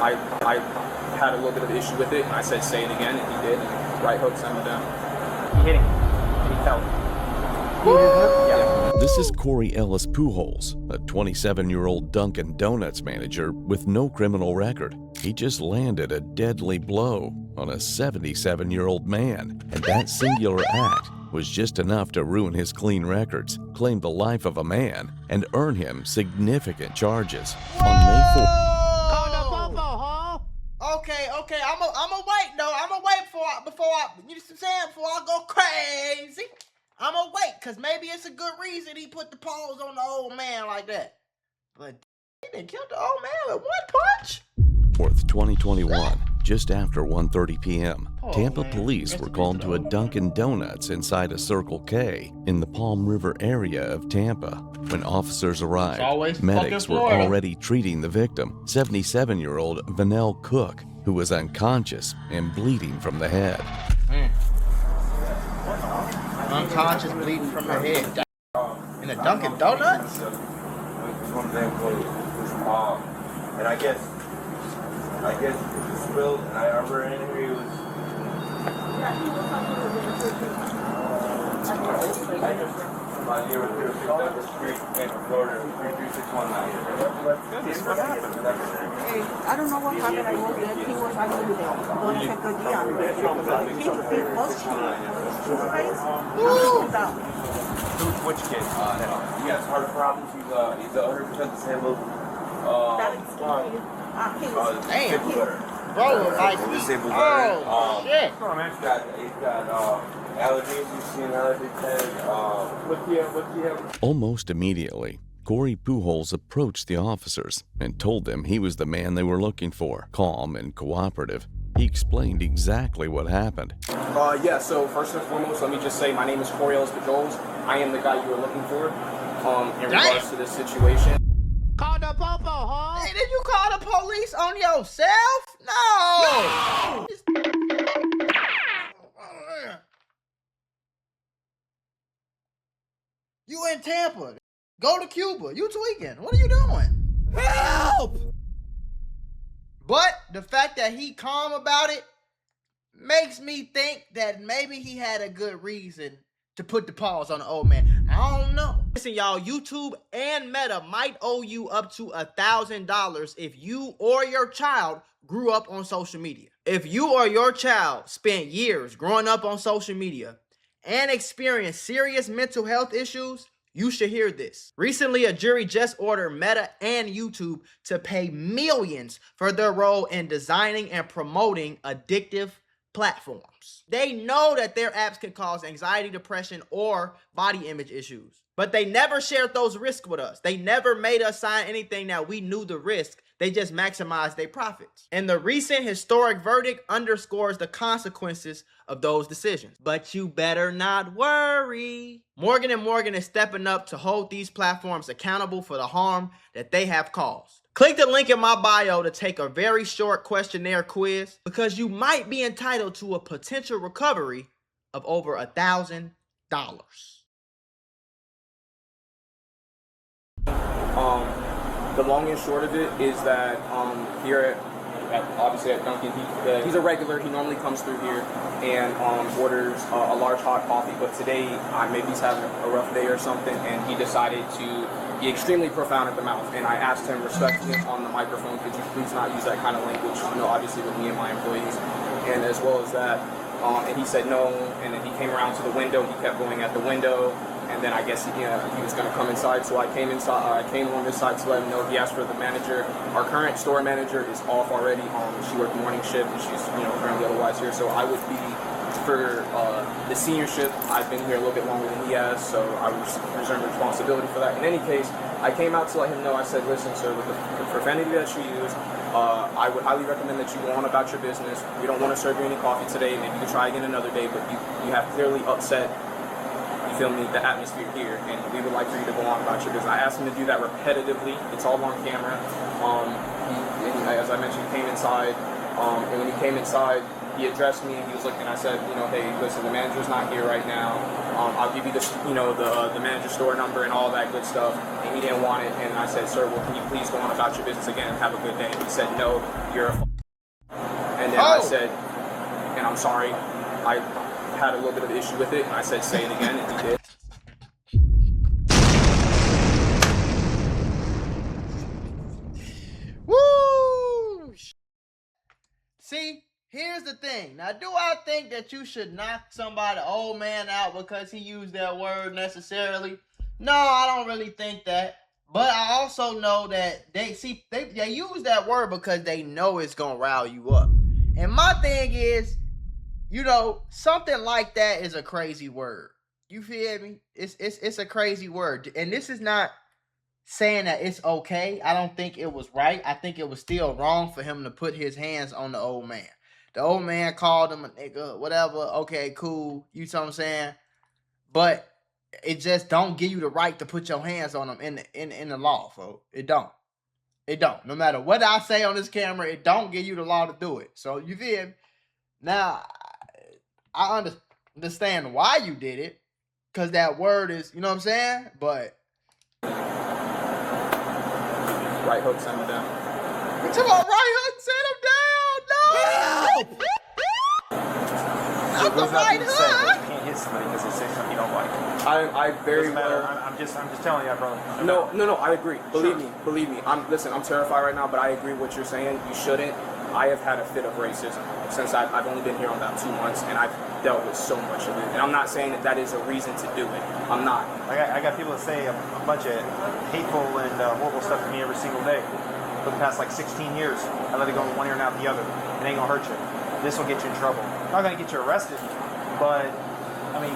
I had a little bit of an issue with it, and I said, say it again, and he did, and right hook sent him down. He hit him, and he fell. Yeah. This is Corey Ellis Pujols, a 27-year-old Dunkin' Donuts manager with no criminal record. He just landed a deadly blow on a 77-year-old man, and that singular act was just enough to ruin his clean records, claim the life of a man, and earn him significant charges. On May 4th. Okay, I'ma wait though. I'ma wait before I go crazy. I'ma wait, cause maybe it's a good reason he put the paws on the old man like that. But he didn't kill the old man with one punch. 4th, 2021, just after 1:30 p.m., Tampa police were called to a Dunkin' Donuts inside a Circle K in the Palm River area of Tampa. When officers arrived, medics were already treating the victim, 77-year-old Vanell Cook, who was unconscious and bleeding from the head. Unconscious, bleeding from the head. In a Dunkin' Donuts? One of them was and I guess it was spilled, and I remember in here he was. Yeah, he was on here with the street in Florida, 33619. Hey, I don't know what happened. I was there. He was actually there. Don't check the DM. Which kid? He has heart problems. He's 100% disabled. Damn. Bro, like, disabled. shit. He's got allergies. He's seen allergy tag. What's he have? Almost immediately, Corey Pujols approached the officers and told them he was the man they were looking for. Calm and cooperative, he explained exactly what happened. Yeah, so first and foremost, let me just say my name is Corey Ellis Pujols. I am the guy you were looking for in regards to this situation. Call the popo, huh? Hey, did you call the police on yourself? No! You in Tampa. Go to Cuba. You tweaking. What are you doing? Help! But the fact that he calm about it makes me think that maybe he had a good reason to put the paws on the old man. I don't know. Listen, y'all, YouTube and Meta might owe you up to $1,000 if you or your child grew up on social media. If you or your child spent years growing up on social media and experienced serious mental health issues, you should hear this. Recently, a jury just ordered Meta and YouTube to pay millions for their role in designing and promoting addictive platforms. They know that their apps can cause anxiety, depression, or body image issues, but they never shared those risks with us. They never made us sign anything that we knew the risk. They just maximized their profits. And the recent historic verdict underscores the consequences of those decisions. But you better not worry. Morgan & Morgan is stepping up to hold these platforms accountable for the harm that they have caused. Click the link in my bio to take a very short questionnaire quiz, because you might be entitled to a potential recovery of over $1,000. The long and short of it is that here obviously at Dunkin', he's a regular. He normally comes through here and orders a large hot coffee. But today, maybe he's having a rough day or something, and he decided to be extremely profound at the mouth. And I asked him respectfully on the microphone, could you please not use that kind of language, obviously with me and my employees. And as well as that, and he said no, and then he came around to the window. He kept going at the window. And then I guess he was going to come inside, so I came inside. I came on this side to let him know. He asked for the manager. Our current store manager is off already. She worked morning shift, and she's currently otherwise here. So I would be for the senior shift. I've been here a little bit longer than he has, so I reserve responsibility for that. In any case, I came out to let him know. I said, listen, sir, with the profanity that you use, I would highly recommend that you go on about your business. We don't want to serve you any coffee today. Maybe you can try again another day, but you have clearly upset, you feel me, the atmosphere here, and we would like for you to go on about your business. I asked him to do that repetitively. It's all on camera. As I mentioned, he came inside. And when he came inside, he addressed me and he was looking. I said, you know, hey, listen, the manager's not here right now. I'll give you the, you know, the manager's store number and all that good stuff. And he didn't want it. And I said, sir, well, can you please go on about your business again and have a good day? And he said, no, you're a. And then I said, and I'm sorry, I had a little bit of an issue with it. And I said, say it again, and he did. Woo! See, here's the thing. Now, do I think that you should knock somebody, old man, out because he used that word necessarily? No, I don't really think that. But I also know that they use that word because they know it's gonna rile you up. And my thing is, you know, something like that is a crazy word. You feel me? It's a crazy word. And this is not saying that it's okay. I don't think it was right. I think it was still wrong for him to put his hands on the old man. The old man called him a nigga, whatever. Okay, cool. You know what I'm saying? But it just don't give you the right to put your hands on him in the law, folks. It don't. It don't. No matter what I say on this camera, it don't give you the law to do it. So you feel me? Now, I understand why you did it, because that word is, you know what I'm saying? But Right hook, send him down. you talking about right hook, set him down? No! Not the right hook! You can't hit somebody because they say something you don't like. I very Doesn't matter. well. I'm just telling you, brother. No, I agree. Believe me. I'm terrified right now, but I agree what you're saying. You shouldn't. I have had a fit of racism since I've only been here about 2 months, and I've dealt with so much of it. And I'm not saying that is a reason to do it. I'm not. I got people that say a bunch of hateful and horrible stuff to me every single day. For the past like 16 years, I let it go in one ear and out the other. It ain't gonna hurt you. This will get you in trouble. Not gonna get you arrested, but I mean,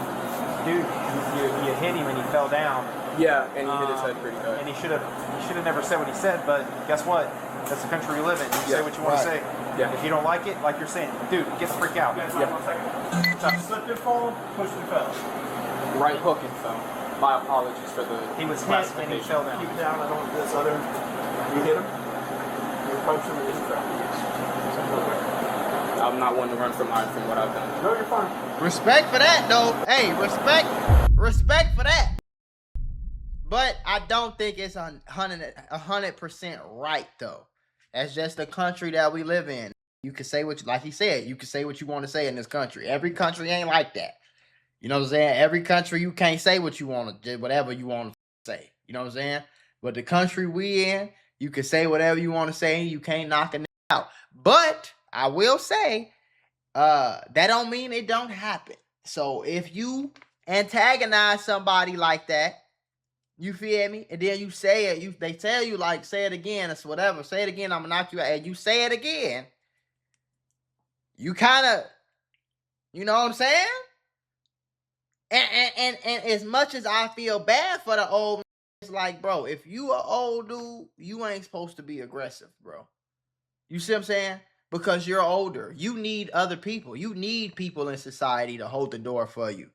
dude, you hit him and he fell down. Yeah, and he hit his head pretty good. And he should have never said what he said. But guess what? That's the country we live in. You say what you want to say. Yeah. If you don't like it, like you're saying, dude, get the freak out. Yeah. Slipped and fall, pushed and fell. Right hook and fell. My apologies for the He was hit and he fell down. Keep down, I don't this other. You hit him. You punched him and he fell. I'm not one to run from what I've done. No, you're fine. Respect for that, though. Hey, respect for that. But I don't think it's 100% right, though. That's just the country that we live in. You can say what, like he said, you can say what you want to say in this country. Every country ain't like that. You know what I'm saying? Every country you can't say what you want to, whatever you want to say. You know what I'm saying? But the country we in, you can say whatever you want to say. You can't knock it out. But I will say, that don't mean it don't happen. So if you antagonize somebody like that, you feel me? And then you say it, they tell you like, say it again, or whatever. Say it again, I'm gonna knock you out. And you say it again, you kind of, you know what I'm saying? And as much as I feel bad for the old man, it's like, bro, if you an old dude, you ain't supposed to be aggressive, bro. You see what I'm saying? Because you're older. You need other people. You need people in society to hold the door for you.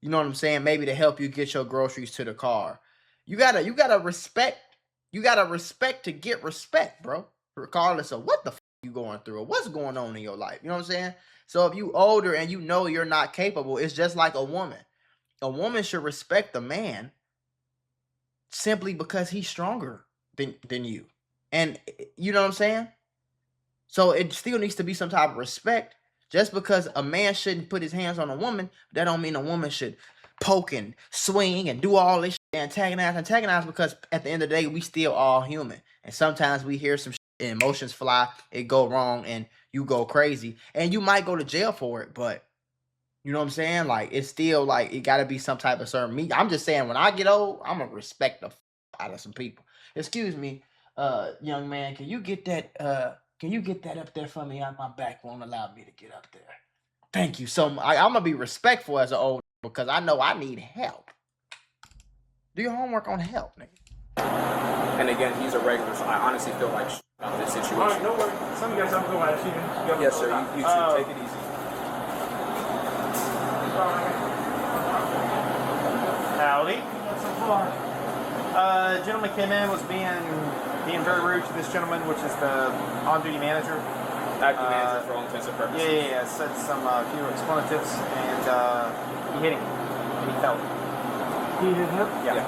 You know what I'm saying? Maybe to help you get your groceries to the car. You gotta respect. You gotta respect to get respect, bro. Regardless of what the you going through or what's going on in your life. You know what I'm saying? So if you older and you know you're not capable, it's just like a woman. A woman should respect a man simply because he's stronger than you. And you know what I'm saying? So it still needs to be some type of respect. Just because a man shouldn't put his hands on a woman, that don't mean a woman should poke and swing and do all this shit, antagonize, because at the end of the day, we still all human. And sometimes we hear some shit and emotions fly, it go wrong, and you go crazy. And you might go to jail for it, but you know what I'm saying? Like, it's still like, it gotta be some type of certain me. I'm just saying, when I get old, I'm gonna respect the out of some people. Excuse me, young man, can you get that up there for me? My back won't allow me to get up there. Thank you so much. I'm gonna be respectful as an old because I know I need help. Do your homework on help, nigga. And again, he's a regular, so I honestly feel like about this situation. All right, no worries. Some of you guys have to go out. Yes, sir. You too. Take it easy. Howdy. Gentleman came in, was being, he being very rude to this gentleman, which is the on-duty manager. Acting manager for all intents and purposes. Yeah. Said some few expletives, and he hit him, and he fell. He hit him? Yeah. Okay.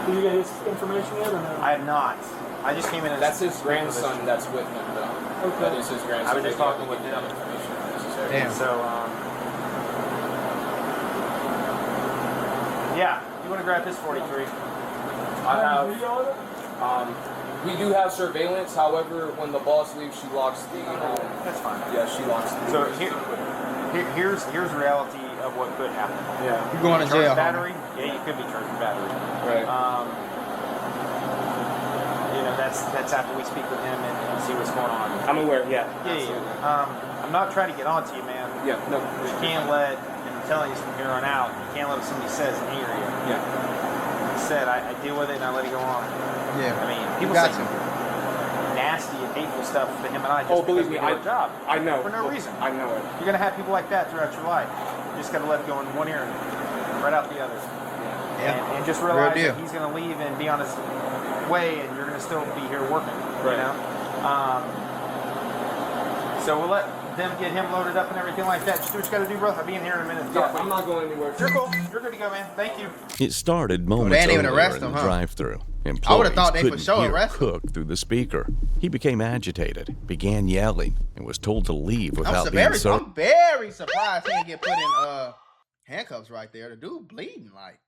Did you get his information yet or no? I have not. I just came in. That's his grandson that's with him, though. Okay. That is his grandson. I was just talking with him. Damn. So, yeah, you want to grab this 43? I have. Video of it? We do have surveillance. However, when the boss leaves, she locks the. That's fine. Yeah, she locks the. So here's the reality of what could happen. Yeah. You going to Charged jail? battery? Yeah, you could be charged with battery. Right. That's after we speak with him and see what's going on. I'm aware. Yeah. Yeah. I'm not trying to get on to you, man. Yeah. No. You can't let, and I'm telling you from here on out, you can't let what somebody says in hear you. Yeah. He said, I deal with it and I let it go on. Yeah. I mean, people got say you. nasty and hateful stuff to him and I just believe because we me, do our job. I know. For no reason. I know it. You're going to have people like that throughout your life. You just got to let it go in one ear and right out the other. Yeah. And just realize Real deal. that he's going to leave and be on his way and you're going to still be here working. Right. You know? So we'll let them get him loaded up and everything like that. Just do what you got to do, bro. I'll be in here in a minute. Yeah, I'm not going anywhere. You're cool. You're good to go, man. Thank you. It started moments they didn't even earlier arrest in him, the huh? drive-thru. I would've Employees thought they for couldn't sure hear arrested him. Cook through the speaker. He became agitated, began yelling, and was told to leave without being I'm served. very surprised he didn't get put in handcuffs right there. The dude bleeding like.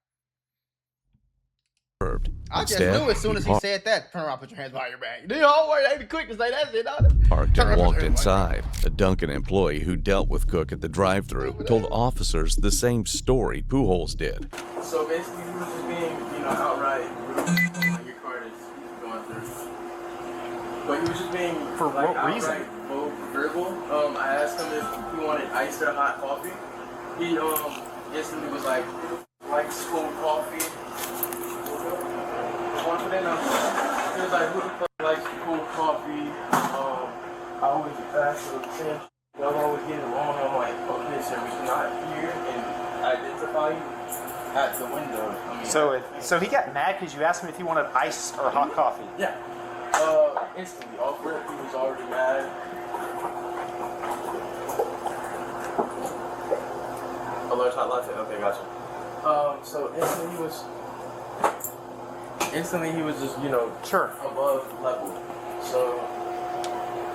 I just Instead, knew as soon he as he said that, turn around, put your hands behind your back. The whole way, they be quick to say that's it. parked and walked inside. A Dunkin' employee who dealt with Cook at the drive-thru told officers the same story Pujols did. So basically, he was just being, outright rude when your card is going through. But he was just being For what reason? outright verbal. I asked him if he wanted iced or hot coffee. He instantly was like cold coffee. He was like, who the fuck likes cold coffee? I always ask him the same. Y'all always get it wrong. I'm like, okay, sir, we cannot hear and identify you at the window. So he got mad because you asked him if he wanted ice or hot coffee. Yeah. Instantly awkward. He was already mad. A large hot latte. Okay, gotcha. So instantly he was just, Sure. above level. So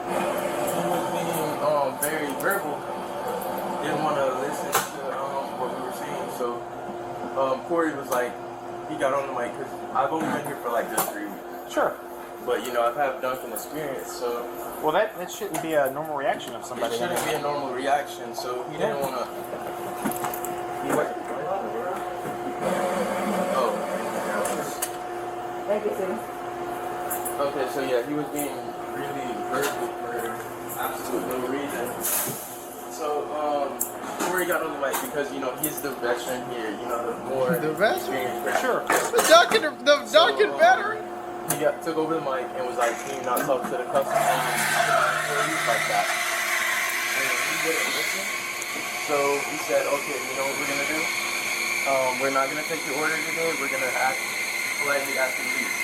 he was being very verbal. Didn't want to listen to what we were saying. So Corey was like, he got on the mic because I've only been here for like just 3 weeks. Sure. But I've had Dunkin' experience, so Well, that shouldn't be a normal reaction of somebody. it shouldn't be a normal reaction. So he didn't want to. Oh. Thank you, sir. Okay, so yeah, he was being really verbal for absolute no reason. So Corey got on the mic because he's the veteran here. The more The veteran? experienced veteran. Sure. The Dunkin' veteran. He took over the mic and was like, "Can you not talk to the customer like that?" And he didn't listen. So we said, "Okay, you know what we're gonna do? We're not gonna take your order today. We're gonna politely ask you to leave."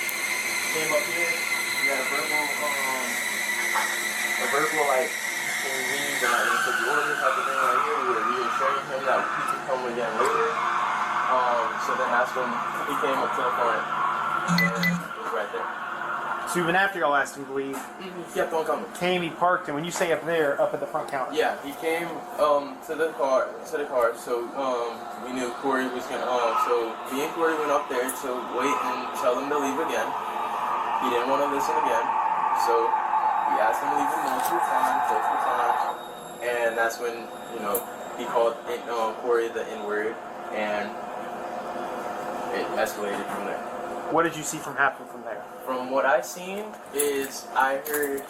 Came up here. We had a verbal like, "Can you leave?" And I took the order type of thing right here. We were reassuring him that he could come again later. So then asked him. He came up to the front. And right there. So even after y'all asked him to leave, He kept on coming. he parked, and when you say up there, up at the front counter. Yeah, he came to the car. So we knew Corey was gonna. So me and Corey went up there to wait and tell him to leave again. He didn't want to listen again, so we asked him to leave multiple times, and that's when he called Corey the N-word, and it escalated from there. What did you see happen from there? From what I seen is I heard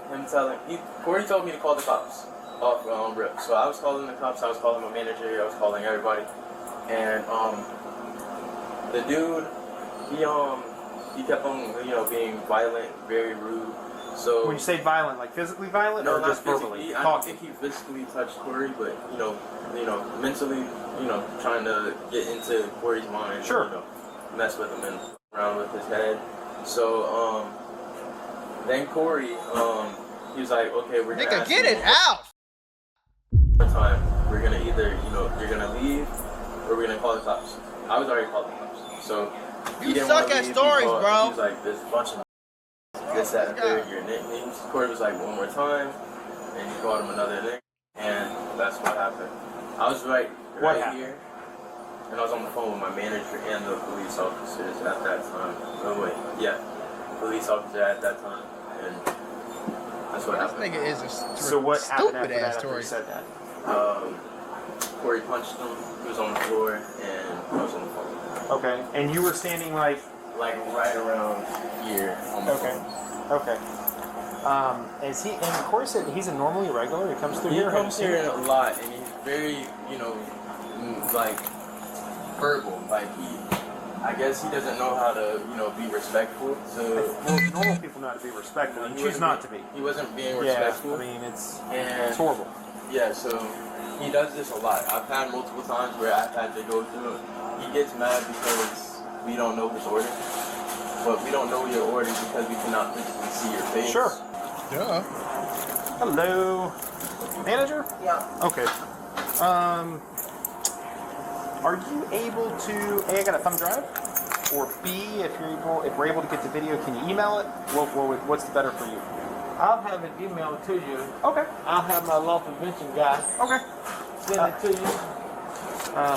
him Corey told me to call the cops off rip. So I was calling the cops, I was calling my manager, I was calling everybody. And the dude, he kept on being violent, very rude. So When you say violent, like physically violent, no, or just just verbally? physically. I don't think he physically touched Corey, but mentally, trying to get into Corey's mind. Sure. And, mess with him and around with his head. So then Corey, he was like, okay, we're gonna get it out. Time we're gonna either, you're gonna leave or we're gonna call the cops. I was already called the cops. So you suck at stories, bro. He was like, there's a bunch of this, that, and third, your nicknames. Corey was like, one more time, and he called him another nickname, and that's what happened. I was right here, and I was on the phone with my manager and the police officers at that time. Oh wait, yeah, police officer at that time, and that's what happened. This nigga is a So what happened after stupid that? ass After story. he said that? Corey punched him. He was on the floor, and I was on the phone. Okay, and you were standing like right around here on the phone. Okay. Is he? And Corey said he's a normally irregular. He comes through here. He comes here a lot, and he's very, like verbal. Like I guess he doesn't know how to, be respectful. So normal people know how to be respectful, and choose not to be. He wasn't being respectful. Yeah, I mean it's horrible. Yeah, so he does this a lot. I've had multiple times where I've had to go through it. He gets mad because we don't know his order. But we don't know your order because we cannot physically see your face. Sure. Yeah. Hello. Manager? Yeah. Okay. Are you able to A, I got a thumb drive? Or B, if we're able to get the video, can you email it? What's the better for you? I'll have it emailed to you. Okay. I'll have my law prevention guy Okay. send it to you.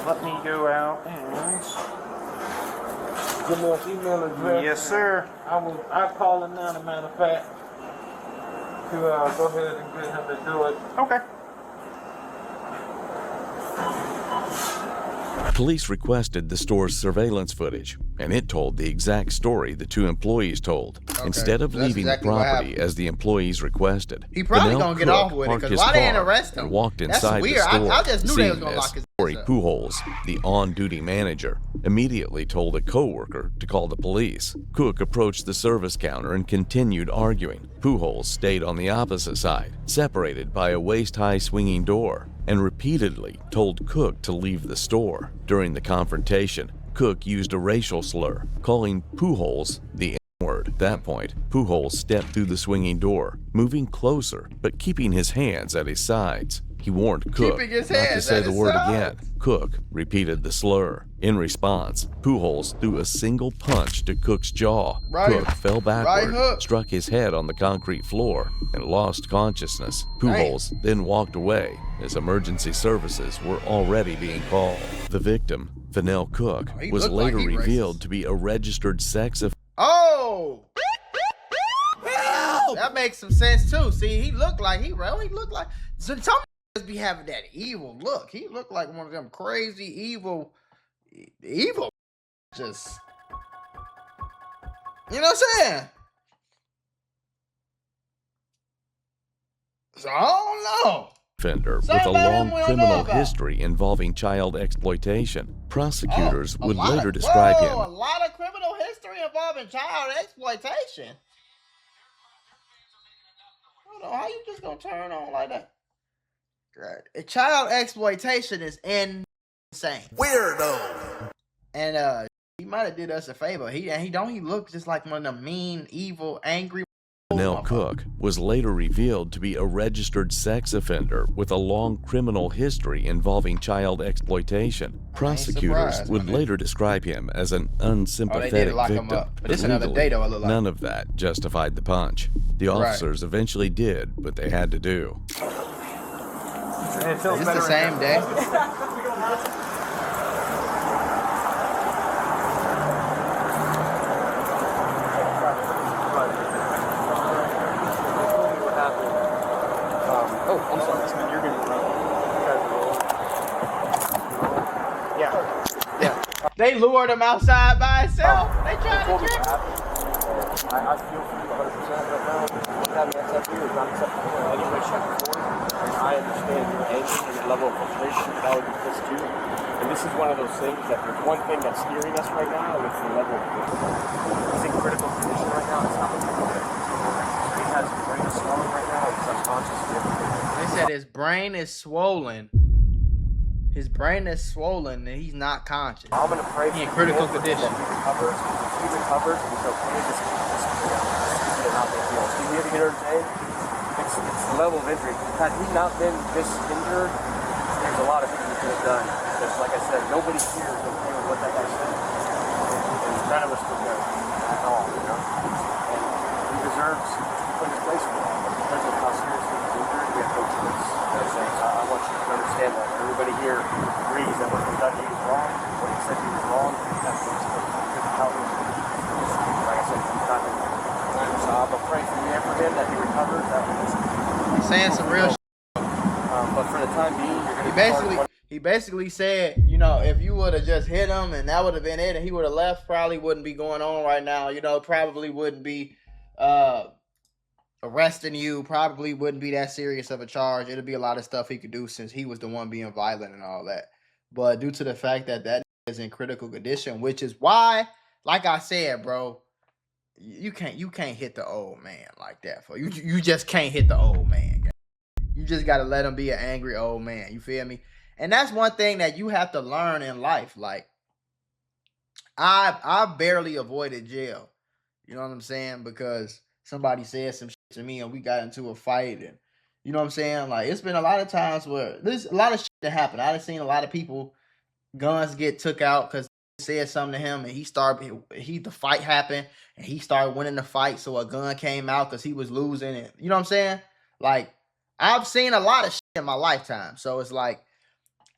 Let me go out and Give me an email address. yes, sir. I'll call him now, as a matter of fact, to go ahead and get him to do it. Okay. Police requested the store's surveillance footage, and it told the exact story the two employees told. Instead of That's leaving exactly the what property happened. as the employees requested, He probably Vanell gonna get Cook off with it, parked 'cause his why they ain't car arrest him? and walked That's inside weird. the store. I just knew they was Seeing gonna this, lock his Corey ass up. Pujols, the on-duty manager, immediately told a coworker to call the police. Cook approached the service counter and continued arguing. Pujols stayed on the opposite side, separated by a waist-high swinging door, and repeatedly told Cook to leave the store. During the confrontation, Cook used a racial slur, calling Pujols the N-word. At that point, Pujols stepped through the swinging door, moving closer but keeping his hands at his sides. He warned Cook Keeping his not to hands say at the his word sides. again. Cook repeated the slur. In response, Pujols threw a single punch to Cook's jaw. Right. Cook fell Right backward, hook. struck his head on the concrete floor, and lost consciousness. Pujols then walked away as emergency services were already being called. The victim, Vanell Cook, He was looked like later he revealed racist. to be a registered sex offender. Oh! Help! That makes some sense too. See, he looked like some just be having that evil look. He looked like one of them crazy evil. Just, you know what I'm saying? So I don't know. Offender Say with a about him long we don't know criminal about. history involving child exploitation. Prosecutors Oh, would later describe a him lot of criminal history involving child exploitation. Hold on, how you just gonna turn on like that? Right. Child exploitation is insane. Weirdo. And he might have did us a favor. He look just like one of them mean, evil, angry. Vanell Cook was later revealed to be a registered sex offender with a long criminal history involving child exploitation. Prosecutors surprised, would my man. later describe him as an Oh, they did unsympathetic lock him victim. up. But this another legally, day, though, it look like. none of that justified the punch. The Right. officers eventually did what they had to do. And it feels It's better the in same here. day. Oh, I'm sorry. This man, you're going to Yeah. They lured him outside by himself. They tried to trick him. I feel for you 100% right now. What happened at that is not acceptable in any way, shape, or form. And I understand your anger and your level of frustration, but that would be pissed too. And this is one of those things that there's one thing that's steering us right now, and it's the level of this. He's in critical condition right now. It's not looking good. He has his brain swelling right now. He's unconscious. They said his brain is swollen His brain is swollen and he's not conscious. I'm gonna pray for He in critical him condition. that he recovers. If he recovers, he's okay. This is not big deal. He hit here today. It's the level of injury. Had he not been this injured, there's a lot of things he could have done. Because, like I said, nobody here is okay with what that guy said, and none of us would know at all. You know, and he deserves to be put in his place for that. But because of how seriously he's injured, we have no choice. You know what I'm saying? So I want you to understand that. Everybody here agrees that what Kentucky is wrong. What he said he was wrong. That's what he's supposed to do. Like I said, he's not in there. So I'm gonna pray for you and for him that he recovers. That He's saying some real shit. but for the time being, you're gonna He basically said, you know, if you would have just hit him and that would have been it and he would have left, probably wouldn't be going on right now. You know, probably wouldn't be arresting you, probably wouldn't be that serious of a charge. It'd be a lot of stuff he could do since he was the one being violent and all that. But due to the fact that that is in critical condition, which is why, like I said, bro, you can't hit the old man like that. For you just can't hit the old man. You just gotta let him be an angry old man. You feel me? And that's one thing that you have to learn in life. Like, I barely avoided jail. You know what I'm saying? Because somebody said some shit to me and we got into a fight, and you know what I'm saying? Like, it's been a lot of times where there's a lot of shit that happened. I've seen a lot of people, guns get took out because said something to him and the fight happened and he started winning the fight, so a gun came out because he was losing it. You know what I'm saying? Like, I've seen a lot of shit in my lifetime. So it's like,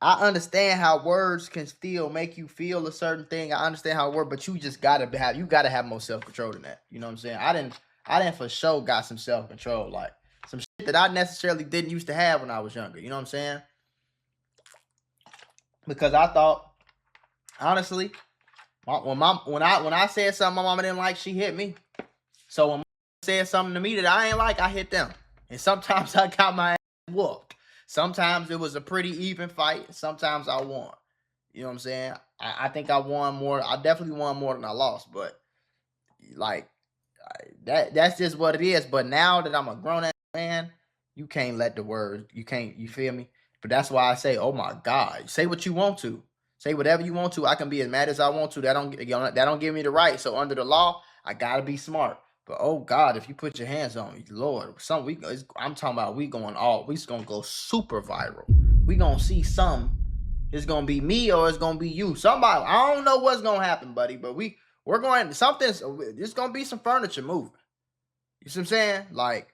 I understand how words can still make you feel a certain thing. I understand how it works, but you just gotta have more self-control than that. You know what I'm saying? I didn't for sure got some self-control, like some shit that I necessarily didn't used to have when I was younger. You know what I'm saying? Because I thought, honestly, when I said something my mama didn't like, she hit me. So when said something to me that I ain't like, I hit them. And sometimes I got my ass whooped. Sometimes it was a pretty even fight. Sometimes I won. You know what I'm saying? I think I won more. I definitely won more than I lost. But like that's just what it is. But now that I'm a grown ass man, you can't let the words. You feel me? But that's why I say, oh my God, say what you want to. Say whatever you want to. I can be as mad as I want to. That don't give me the right. So under the law, I gotta be smart. But oh God, if you put your hands on me, Lord, I'm talking about we gonna go super viral. We gonna see some. It's gonna be me or it's gonna be you. Somebody, I don't know what's gonna happen, buddy, but we're going it's gonna be some furniture moving. You see what I'm saying? Like,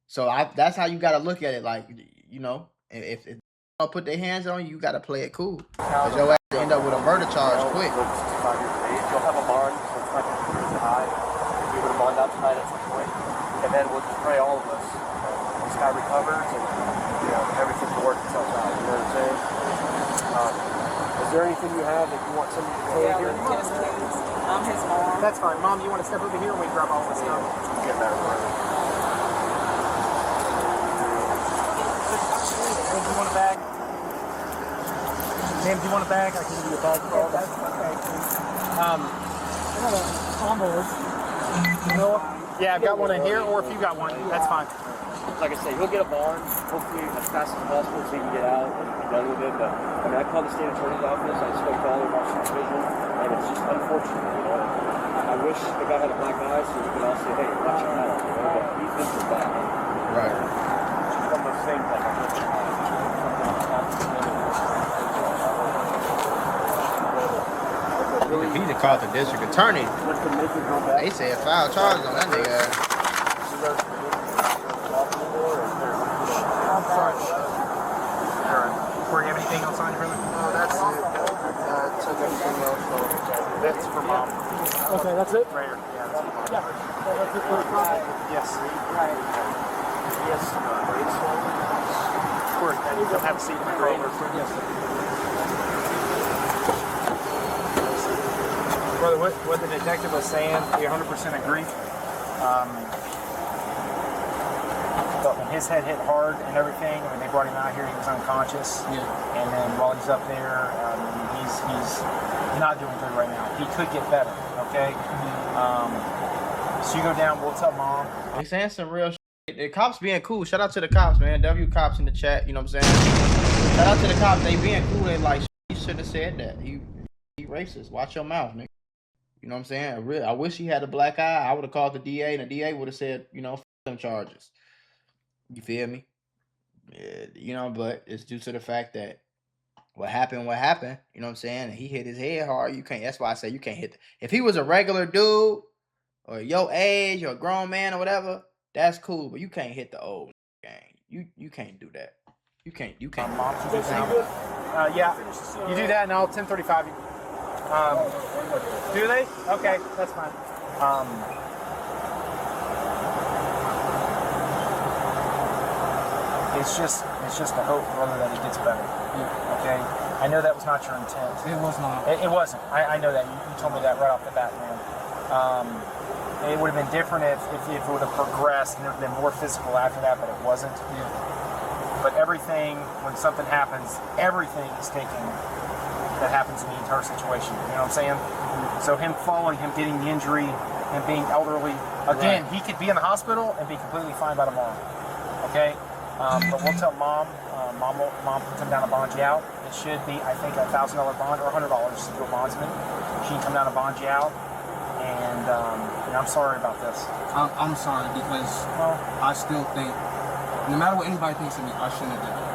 so that's how you gotta look at it. Like, you know, if they don't put their hands on you, you gotta play it cool. Cause your ass end up with a murder charge quick. You'll have a bond, so it's not going to be high. We would have bond outside at some point, and then we'll just pray all of us. This guy recovers, and everything will work itself out. You know what I'm saying? Is there anything you have that you want somebody to say here? Just kids. I'm his mom. That's fine. Mom, you want to step over here and we grab all this stuff? Get that right. Hey, do you want a bag? Ma'am, do you want a bag? I can give you a bag for all that. Yeah, I've got one in here, or if you got one, that's fine. Like I say, he'll get a bond, hopefully as fast as possible so he can get out and be done with it. But I mean, I called the state attorney's office, I spoke to all of our supervision, and it's just unfortunate, you know. I wish the guy had a black eye so we could all say, hey, watch your head, you know, but he's been through that. Right. From the same thing. If he'd have called the district attorney, they said file charges on that nigga. I'm sorry. Corey, you have anything else on you, brother? No, that's it. Took everything else. That's for Mom. Okay, that's it? Right here. Yeah, that's for Mom. That's it for the project? Yes. Right. Yes. Corey, you'll have a seat in the car over. Yes. Brother, what the detective was saying, we 100% agree. But when his head hit hard and everything, when they brought him out here, he was unconscious. Yeah. And then while he's up there, he's not doing good right now. He could get better, okay? So you go down, we'll tell Mom. They saying some real shit. The cops being cool. Shout out to the cops, man. W cops in the chat. You know what I'm saying? Shout out to the cops. They being cool. They like, he should have said that. He racist. Watch your mouth, nigga. You know what I'm saying? I wish he had a black eye. I would have called the DA, and the DA would have said, you know, f them charges. You feel me? Yeah, you know, but it's due to the fact that what happened, you know what I'm saying? And he hit his head hard. You can't, that's why I say you can't hit. If he was a regular dude or your age or a grown man or whatever, that's cool, but you can't hit the old gang. You can't do that. You can't. Mom, you do that? Yeah, you do that, and I'll 10:35 you. Do they? Okay, that's fine. It's just a hope, brother, that it gets better. Yeah. Okay? I know that was not your intent. It was not. It wasn't. I know that. You told me that right off the bat, man. It would have been different if it would have progressed and there would have been more physical after that, but it wasn't. Yeah. But everything, when something happens, everything is taken that happens in the entire situation. You know what I'm saying? Mm-hmm. So him falling, him getting the injury, him being elderly, again, he could be in the hospital and be completely fine by tomorrow. Okay? But we'll tell mom. Mom can come down and bond you out. It should be, I think, a $1,000 bond or $100 to do a bondsman. She can come down and bond you out. And I'm sorry about this. I'm sorry because I still think, no matter what anybody thinks of me, I shouldn't have done it.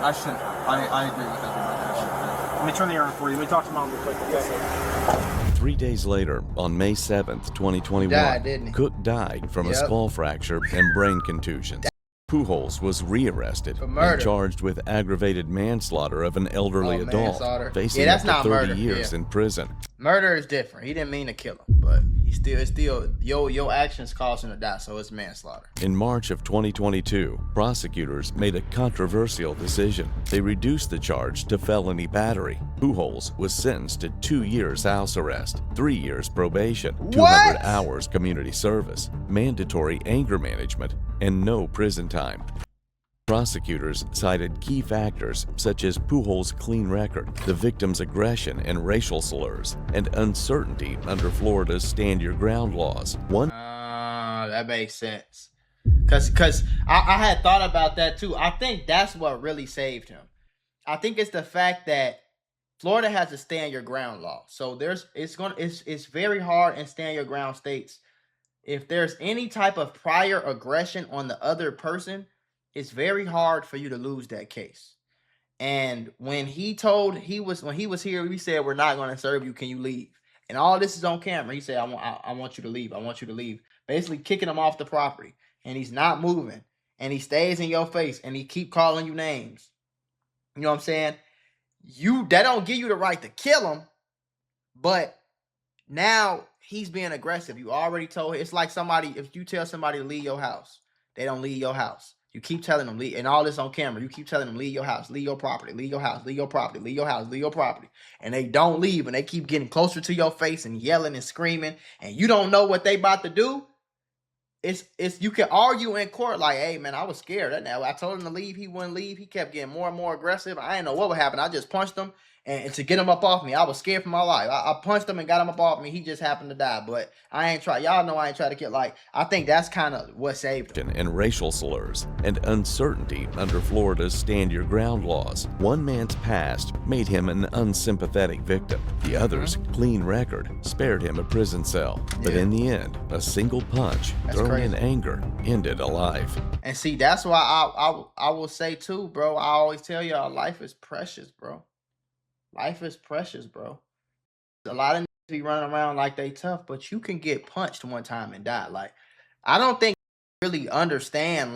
I shouldn't. I agree with everybody. I shouldn't have. Let me turn the air on for you. Let me talk to mom real quick. Okay. 3 days later, on May 7th, 2021, didn't he? Cook died from a skull fracture and brain contusions. Pujols was rearrested and charged with aggravated manslaughter of an elderly adult, facing up to 30 years in prison. Murder is different. He didn't mean to kill him, but it's still your actions caused him to die, so it's manslaughter. In March of 2022, prosecutors made a controversial decision. They reduced the charge to felony battery. Pujols was sentenced to 2 years house arrest, 3 years probation, 200 hours community service, mandatory anger management, and no prison time. Prosecutors cited key factors such as Pujols' clean record, the victim's aggression and racial slurs, and uncertainty under Florida's stand your ground laws. That makes sense. Cause I had thought about that too. I think that's what really saved him. I think it's the fact that Florida has a stand your ground law. So it's very hard in stand your ground states. If there's any type of prior aggression on the other person, it's very hard for you to lose that case. And when he was here, we said, we're not going to serve you. Can you leave? And all this is on camera. He said, I want you to leave. I want you to leave. Basically kicking him off the property. And he's not moving. And he stays in your face. And he keep calling you names. You know what I'm saying? That don't give you the right to kill him. But now he's being aggressive. You already told him. It's like if you tell somebody to leave your house, they don't leave your house. You keep telling them, leave, and all this on camera. You keep telling them, leave your house, leave your property, leave your house, leave your property, leave your house, leave your property. And they don't leave, and they keep getting closer to your face and yelling and screaming, and you don't know what they about to do. You can argue in court like, hey, man, I was scared. I told him to leave. He wouldn't leave. He kept getting more and more aggressive. I didn't know what would happen. I just punched him. And to get him up off me, I was scared for my life. I punched him and got him up off me. He just happened to die. But I ain't try. Y'all know I ain't try to kill. I think that's kind of what saved him. And racial slurs and uncertainty under Florida's stand your ground laws. One man's past made him an unsympathetic victim. The other's clean record spared him a prison cell. But in the end, a single punch thrown in anger ended a life. And see, that's why I will say too, bro. I always tell y'all, life is precious, bro. Life is precious, bro. A lot of niggas be running around like they tough, but you can get punched one time and die. I don't think they really understand,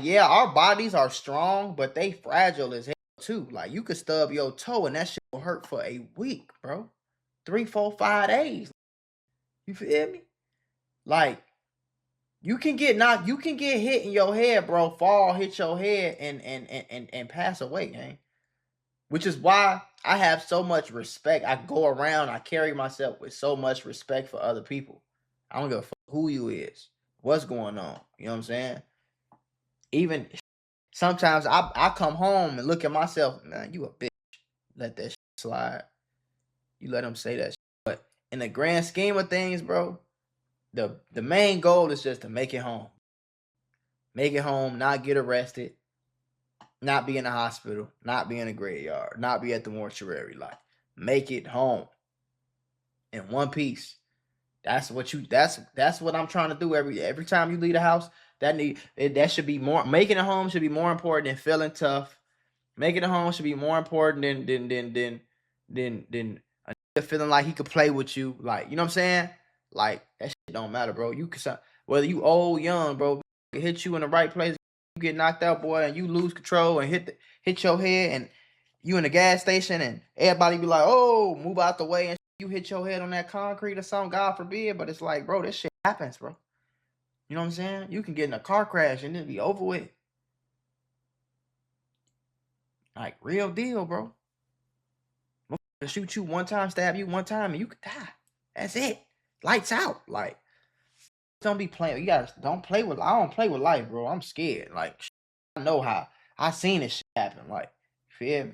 yeah, our bodies are strong, but they fragile as hell too. You could stub your toe and that shit will hurt for a week, bro. 3, 4, 5 days. You feel me? You can get hit in your head, bro. Fall, hit your head, and pass away, gang. Which is why I have so much respect. I go around, I carry myself with so much respect for other people. I don't give a fuck who you is, what's going on. You know what I'm saying? Even sometimes I come home and look at myself, man, you a bitch. Let that shit slide. You let them say that shit. But in the grand scheme of things, bro, the main goal is just to make it home. Make it home, not get arrested, not be in the hospital, not be in a graveyard, not be at the mortuary. Like, make it home in one piece. That's what I'm trying to do every time you leave the house. That should be more. Making it home should be more important than feeling tough. Making it home should be more important than a nigga feeling like he could play with you. Like, you know what I'm saying? Like, that shit don't matter, bro. You can, whether you old, young, bro, hit you in the right place, you get knocked out, boy, and you lose control and hit your head, and you in the gas station, and everybody be like, oh, move out the way, and you hit your head on that concrete or something, God forbid. But it's like, bro, this shit happens, bro. You know what I'm saying? You can get in a car crash and it'll be over with. Like, real deal, bro. Motherfucker shoot you one time, stab you one time, and you could die. That's it. Lights out. Like, don't be playing. Don't play with. I don't play with life, bro. I'm scared. Like, I know how. I seen this shit happen. Like, you feel me?